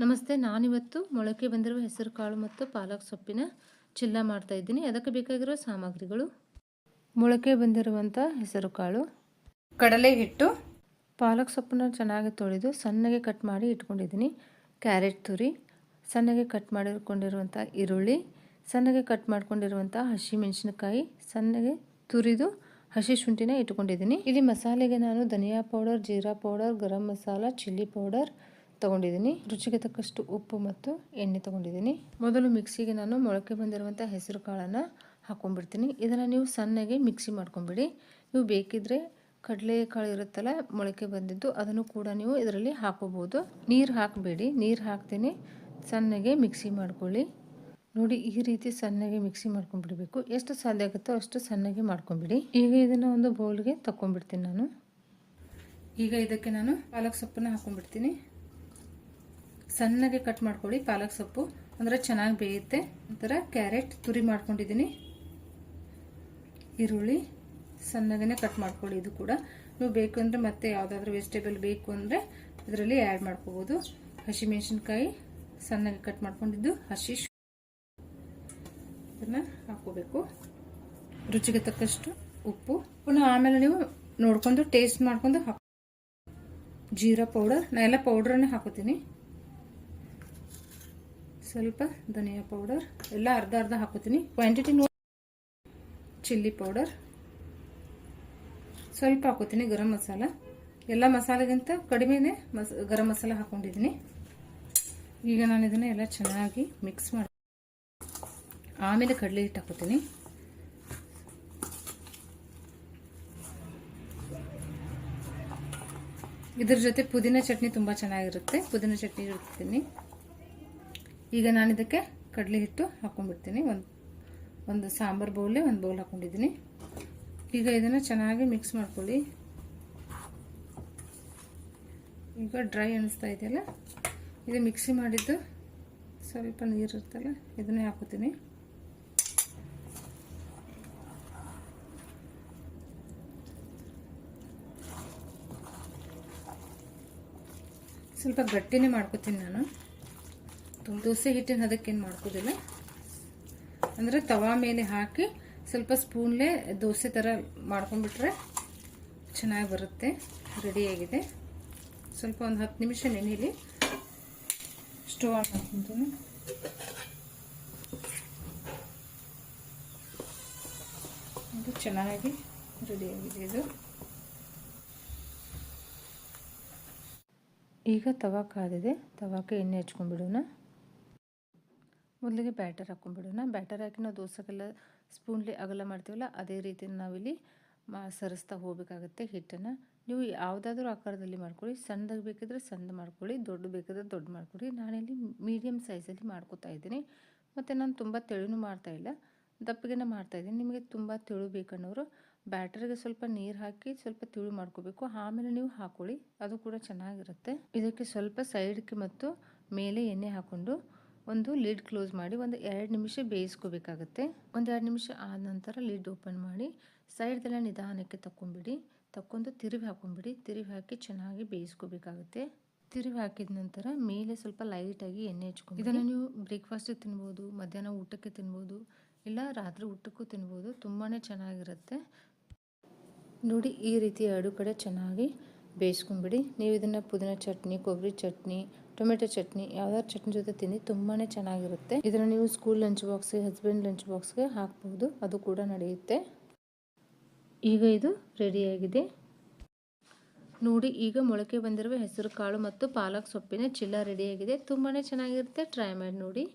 ನಮಸ್ತೆ. ನಾನಿವತ್ತು ಮೊಳಕೆ ಬಂದಿರುವ ಹೆಸರು ಕಾಳು ಮತ್ತು ಪಾಲಕ್ ಸೊಪ್ಪಿನ ಚಿಲ್ಲ ಮಾಡ್ತಾ ಇದ್ದೀನಿ. ಅದಕ್ಕೆ ಬೇಕಾಗಿರೋ ಸಾಮಗ್ರಿಗಳು: ಮೊಳಕೆ ಬಂದಿರುವಂಥ ಹೆಸರು ಕಾಳು, ಕಡಲೆ ಹಿಟ್ಟು, ಪಾಲಕ್ ಸೊಪ್ಪನ್ನು ಚೆನ್ನಾಗಿ ತೊಳೆದು ಸಣ್ಣಗೆ ಕಟ್ ಮಾಡಿ ಇಟ್ಕೊಂಡಿದ್ದೀನಿ, ಕ್ಯಾರೆಟ್ ತುರಿ, ಸಣ್ಣಗೆ ಕಟ್ ಮಾಡಿಕೊಂಡಿರುವಂಥ ಈರುಳ್ಳಿ, ಸಣ್ಣಗೆ ಕಟ್ ಮಾಡ್ಕೊಂಡಿರುವಂಥ ಹಸಿಮೆಣಸಿನಕಾಯಿ, ಸಣ್ಣಗೆ ತುರಿದು ಹಸಿ ಶುಂಠಿನ ಇಟ್ಕೊಂಡಿದ್ದೀನಿ. ಇಲ್ಲಿ ಮಸಾಲೆಗೆ ನಾನು ಧನಿಯಾ powder, jeera powder, garam masala, chilli powder ತಗೊಂಡಿದ್ದೀನಿ. ರುಚಿಗೆ ತಕ್ಕಷ್ಟು ಉಪ್ಪು ಮತ್ತು ಎಣ್ಣೆ ತಗೊಂಡಿದ್ದೀನಿ. ಮೊದಲು ಮಿಕ್ಸಿಗೆ ನಾನು ಮೊಳಕೆ ಬಂದಿರುವಂಥ ಹೆಸರು ಕಾಳನ್ನು ಹಾಕೊಂಡ್ಬಿಡ್ತೀನಿ. ಇದನ್ನು ನೀವು ಸಣ್ಣಗೆ ಮಿಕ್ಸಿ ಮಾಡ್ಕೊಂಬಿಡಿ. ನೀವು ಬೇಕಿದ್ರೆ ಕಡಲೆ ಕಾಳು ಇರುತ್ತಲ್ಲ ಮೊಳಕೆ ಬಂದಿದ್ದು, ಅದನ್ನು ಕೂಡ ನೀವು ಇದರಲ್ಲಿ ಹಾಕೋಬಹುದು. ನೀರು ಹಾಕಬೇಡಿ, ನೀರು ಹಾಕ್ತೇನೆ ಸಣ್ಣಗೆ ಮಿಕ್ಸಿ ಮಾಡ್ಕೊಳ್ಳಿ. ನೋಡಿ, ಈ ರೀತಿ ಸಣ್ಣಗೆ ಮಿಕ್ಸಿ ಮಾಡ್ಕೊಂಡ್ಬಿಡಬೇಕು. ಎಷ್ಟು ಸಾಧ್ಯ ಆಗುತ್ತೋ ಅಷ್ಟು ಸಣ್ಣಗೆ ಮಾಡ್ಕೊಂಬಿಡಿ. ಈಗ ಇದನ್ನು ಒಂದು ಬೌಲ್ಗೆ ತಗೊಂಡ್ಬಿಡ್ತೀನಿ ನಾನು. ಈಗ ಇದಕ್ಕೆ ನಾನು ಪಾಲಕ್ ಸೊಪ್ಪನ್ನು ಹಾಕೊಂಡ್ಬಿಡ್ತೀನಿ. ಸಣ್ಣಗೆ ಕಟ್ ಮಾಡ್ಕೊಳ್ಳಿ ಪಾಲಕ್ ಸೊಪ್ಪು, ಅಂದರೆ ಚೆನ್ನಾಗಿ ಬೇಯುತ್ತೆ. ನಂತರ ಕ್ಯಾರೆಟ್ ತುರಿ ಮಾಡ್ಕೊಂಡಿದ್ದೀನಿ, ಈರುಳ್ಳಿ ಸಣ್ಣಗೆ ಕಟ್ ಮಾಡ್ಕೊಳ್ಳಿ. ಇದು ಕೂಡ ನೀವು ಬೇಕು ಅಂದರೆ ಮತ್ತೆ ಯಾವುದಾದ್ರೂ ವೆಜಿಟೇಬಲ್ ಬೇಕು ಅಂದರೆ ಇದರಲ್ಲಿ ಆ್ಯಡ್ ಮಾಡ್ಕೋಬೋದು. ಹಸಿಮೆಣಸಿನ್ಕಾಯಿ ಸಣ್ಣಗೆ ಕಟ್ ಮಾಡ್ಕೊಂಡಿದ್ದು, ಇದನ್ನು ಹಾಕೋಬೇಕು. ರುಚಿಗೆ ತಕ್ಕಷ್ಟು ಉಪ್ಪು, ಪುನಃ ಆಮೇಲೆ ನೀವು ನೋಡ್ಕೊಂಡು ಟೇಸ್ಟ್ ಮಾಡ್ಕೊಂಡು ಜೀರಾ ಪೌಡರ್, ನಾ ಎಲ್ಲ ಪೌಡ್ರನ್ನೇ ಹಾಕೋತೀನಿ. ಸ್ವಲ್ಪ ಧನಿಯಾ ಪೌಡರ್, ಎಲ್ಲ ಅರ್ಧ ಅರ್ಧ ಹಾಕೋತೀನಿ. ಕ್ವಾಂಟಿಟಿ ನೋಡಿ. ಚಿಲ್ಲಿ ಪೌಡರ್ ಸ್ವಲ್ಪ ಹಾಕೋತೀನಿ. ಗರಂ ಮಸಾಲ, ಎಲ್ಲ ಮಸಾಲೆಗಿಂತ ಕಡಿಮೆನೇ ಗರಂ ಮಸಾಲ ಹಾಕೊಂಡಿದ್ದೀನಿ. ಈಗ ನಾನು ಇದನ್ನ ಎಲ್ಲ ಚೆನ್ನಾಗಿ ಮಿಕ್ಸ್ ಮಾಡಿ ಆಮೇಲೆ ಕಡಲೆ ಹಿಟ್ಟು ಹಾಕೋತೀನಿ. ಇದ್ರ ಜೊತೆ ಪುದೀನ ಚಟ್ನಿ ತುಂಬ ಚೆನ್ನಾಗಿರುತ್ತೆ. ಪುದೀನ ಚಟ್ನಿ ಇಡ್ತೀನಿ. ಈಗ ನಾನು ಇದಕ್ಕೆ ಕಡಲೆ ಹಿಟ್ಟು ಹಾಕೊಂಡ್ಬಿಡ್ತೀನಿ. ಒಂದು ಸಾಂಬಾರ್ ಬೌಲ್ಗೆ ಒಂದು ಬೌಲ್ ಹಾಕೊಂಡಿದ್ದೀನಿ. ಈಗ ಇದನ್ನು ಚೆನ್ನಾಗಿ ಮಿಕ್ಸ್ ಮಾಡ್ಕೊಳ್ಳಿ. ಈಗ ಡ್ರೈ ಅನಿಸ್ತಾ ಇದೆಯಲ್ಲ, ಇದು ಮಿಕ್ಸಿ ಮಾಡಿದ್ದು ಸ್ವಲ್ಪ ನೀರು ಇರುತ್ತಲ್ಲ, ಇದನ್ನೇ ಹಾಕೋತೀನಿ. ಸ್ವಲ್ಪ ಗಟ್ಟಿನೇ ಮಾಡ್ಕೋತೀನಿ ನಾನು. ದೋಸೆ ಹಿಟ್ಟಿನ ಅದಕ್ಕೇನು ಮಾಡ್ಕೋದಿಲ್ಲ. ಅಂದರೆ ತವಾ ಮೇಲೆ ಹಾಕಿ ಸ್ವಲ್ಪ ಸ್ಪೂನ್ಲೇ ದೋಸೆ ಥರ ಮಾಡ್ಕೊಂಡ್ಬಿಟ್ರೆ ಚೆನ್ನಾಗಿ ಬರುತ್ತೆ. ರೆಡಿಯಾಗಿದೆ. ಸ್ವಲ್ಪ ಒಂದು 10 ನಿಮಿಷ ನೆನೆಯಲಿ. ಸ್ಟವ್ ಆನ್ ಮಾಡ್ಕೊತೀನಿ. ಇದು ಚೆನ್ನಾಗಿ ರೆಡಿಯಾಗಿದೆ. ಇದು ಈಗ ತವಾ ಕಾದಿದೆ. ತವಾಕ್ಕೆ ಎಣ್ಣೆ ಹಚ್ಕೊಂಡ್ಬಿಡೋಣ. ಮೊದಲಿಗೆ ಬ್ಯಾಟರ್ ಹಾಕೊಂಡ್ಬಿಡೋಣ. ಬ್ಯಾಟರ್ ಹಾಕಿ ನಾವು ದೋಸೆಗೆಲ್ಲ ಸ್ಪೂನ್ಲಿ ಅಗಲ ಮಾಡ್ತೀವಲ್ಲ, ಅದೇ ರೀತಿ ನಾವಿಲ್ಲಿ ಸರಿಸ್ತಾ ಹೋಗಬೇಕಾಗತ್ತೆ ಹಿಟ್ಟನ್ನು. ನೀವು ಯಾವುದಾದ್ರೂ ಆಕಾರದಲ್ಲಿ ಮಾಡ್ಕೊಳ್ಳಿ. ಸಣ್ಣದಾಗಿ ಬೇಕಿದ್ರೆ ಸಣ್ಣ ಮಾಡ್ಕೊಳ್ಳಿ, ದೊಡ್ಡ ಬೇಕಿದ್ರೆ ದೊಡ್ಡ ಮಾಡ್ಕೊಳ್ಳಿ. ನಾನಿಲ್ಲಿ ಮೀಡಿಯಮ್ ಸೈಜಲ್ಲಿ ಮಾಡ್ಕೊತಾ ಇದ್ದೀನಿ. ಮತ್ತು ನಾನು ತುಂಬ ತೆಳುನೂ ಮಾಡ್ತಾಯಿಲ್ಲ, ದಪ್ಪಗೆನೇ ಮಾಡ್ತಾಯಿದ್ದೀನಿ. ನಿಮಗೆ ತುಂಬ ತೆಳು ಬೇಕನ್ನೋರು ಬ್ಯಾಟರ್ಗೆ ಸ್ವಲ್ಪ ನೀರು ಹಾಕಿ ಸ್ವಲ್ಪ ತೆಳು ಮಾಡ್ಕೋಬೇಕು. ಆಮೇಲೆ ನೀವು ಹಾಕೊಳ್ಳಿ, ಅದು ಕೂಡ ಚೆನ್ನಾಗಿರುತ್ತೆ. ಇದಕ್ಕೆ ಸ್ವಲ್ಪ ಸೈಡ್ಗೆ ಮತ್ತು ಮೇಲೆ ಎಣ್ಣೆ ಹಾಕ್ಕೊಂಡು ಒಂದು ಲಿಡ್ ಕ್ಲೋಸ್ ಮಾಡಿ ಒಂದು 2 ನಿಮಿಷ ಬೇಯಿಸ್ಕೋಬೇಕಾಗತ್ತೆ. ಒಂದು 2 ನಿಮಿಷ ಆದ ನಂತರ ಲಿಡ್ ಓಪನ್ ಮಾಡಿ ಸೈಡ್ದೆಲ್ಲ ನಿಧಾನಕ್ಕೆ ತಗೊಂಡ್ಬಿಡಿ. ತಗೊಂಡು ತಿರುವಿ ಹಾಕೊಂಡ್ಬಿಡಿ. ತಿರುವಿ ಹಾಕಿ ಚೆನ್ನಾಗಿ ಬೇಯಿಸ್ಕೋಬೇಕಾಗುತ್ತೆ. ತಿರುವಿ ಹಾಕಿದ ನಂತರ ಮೇಲೆ ಸ್ವಲ್ಪ ಲೈಟಾಗಿ ಎಣ್ಣೆ ಹಚ್ಕೊಂಡು ಇದನ್ನು ನೀವು ಬ್ರೇಕ್ಫಾಸ್ಟಿಗೆ ತಿನ್ಬೋದು, ಮಧ್ಯಾಹ್ನ ಊಟಕ್ಕೆ ತಿನ್ಬೋದು, ಇಲ್ಲ ರಾತ್ರಿ ಊಟಕ್ಕೂ ತಿನ್ಬೋದು. ತುಂಬಾ ಚೆನ್ನಾಗಿರುತ್ತೆ. ನೋಡಿ, ಈ ರೀತಿ 2 ಕಡೆ ಚೆನ್ನಾಗಿ ಬೇಯಿಸ್ಕೊಂಡ್ಬಿಡಿ. ನೀವು ಇದನ್ನು ಪುದೀನ ಚಟ್ನಿ, ಕೊಬ್ಬರಿ ಚಟ್ನಿ, ಟೊಮೆಟೊ ಚಟ್ನಿ, ಯಾವ್ದಾದ್ರು ಚಟ್ನಿ ಜೊತೆ ತಿನ್ನಿ, ತುಂಬಾ ಚೆನ್ನಾಗಿರುತ್ತೆ. ಇದನ್ನು ನೀವು ಸ್ಕೂಲ್ ಲಂಚ್ ಬಾಕ್ಸ್ಗೆ, ಹಸ್ಬೆಂಡ್ ಲಂಚ್ ಬಾಕ್ಸ್ಗೆ ಹಾಕ್ಬೋದು, ಅದು ಕೂಡ ನಡೆಯುತ್ತೆ. ಈಗ ಇದು ರೆಡಿಯಾಗಿದೆ ನೋಡಿ. ಈಗ ಮೊಳಕೆ ಬಂದಿರುವ ಹೆಸರು ಕಾಳು ಮತ್ತು ಪಾಲಕ್ ಸೊಪ್ಪಿನ ಚಿಲ್ಲ ರೆಡಿಯಾಗಿದೆ. ತುಂಬಾ ಚೆನ್ನಾಗಿರುತ್ತೆ. ಟ್ರೈ ಮಾಡಿ ನೋಡಿ.